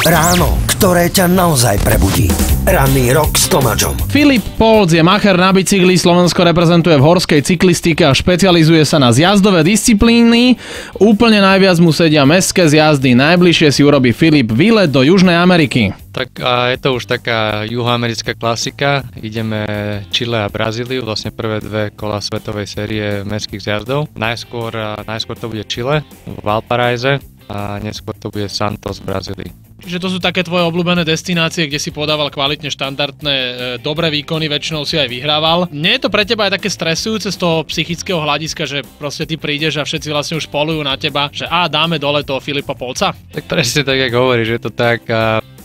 Ráno, ktoré ťa naozaj prebudí. Ranný rok s Tomáčom. Filip Polc je macher na bicykli, Slovensko reprezentuje v horskej cyklistike a špecializuje sa na zjazdové disciplíny. Úplne najviac mu sedia mestské zjazdy, najbližšie si urobí Filip výlet do Južnej Ameriky. Tak a je to už taká juhoamerická klasika. Ideme Chile a Brazíliu, vlastne prvé dve kola svetovej série mestských zjazdov. Najskôr to bude Chile v Valparaíze a neskôr to bude Santos v Brazílii. Čiže to sú také tvoje obľúbené destinácie, kde si podával kvalitne štandardné, dobré výkony, väčšinou si aj vyhrával. Nie je to pre teba aj také stresujúce z toho psychického hľadiska, že proste ty prídeš a všetci vlastne už polujú na teba, že dáme dole toho Filipa Polca? Tak presne tak, jak hovoríš, je to tak.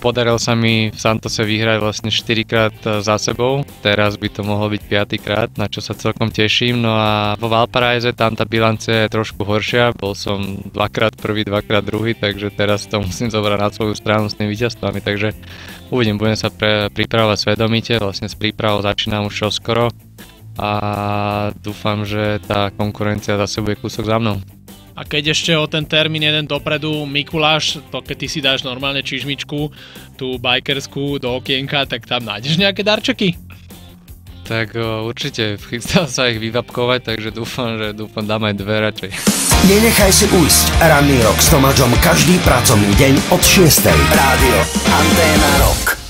Podarilo sa mi v Santose vyhrať vlastne 4-krát za sebou. Teraz by to mohlo byť 5-krát, na čo sa celkom teším. No a vo Valparaíze tam tá bilancia je trošku horšia. Bol som 2-krát prvý, 2-krát druhý, takže teraz to musím zobrať na svoju stranu s tými víťazstvami. Takže uvidím, budem sa pripravovať svedomite. Vlastne s prípravou začínam už čoskoro a dúfam, že tá konkurencia zase bude kúsok za mnou. A keď ešte o ten termín jeden dopredu, Mikuláš, to keď ty si dáš normálne čižmičku, tú bajkerskú do okienka, tak tam nájdeš nejaké darčeky? Tak určite, chystám sa ich vyvapkovať, takže dúfam dám aj dve radšej. Nenechaj si ujsť ranný rok s Tomáčom každý pracovný deň od 6. Rádio Anténa Rock.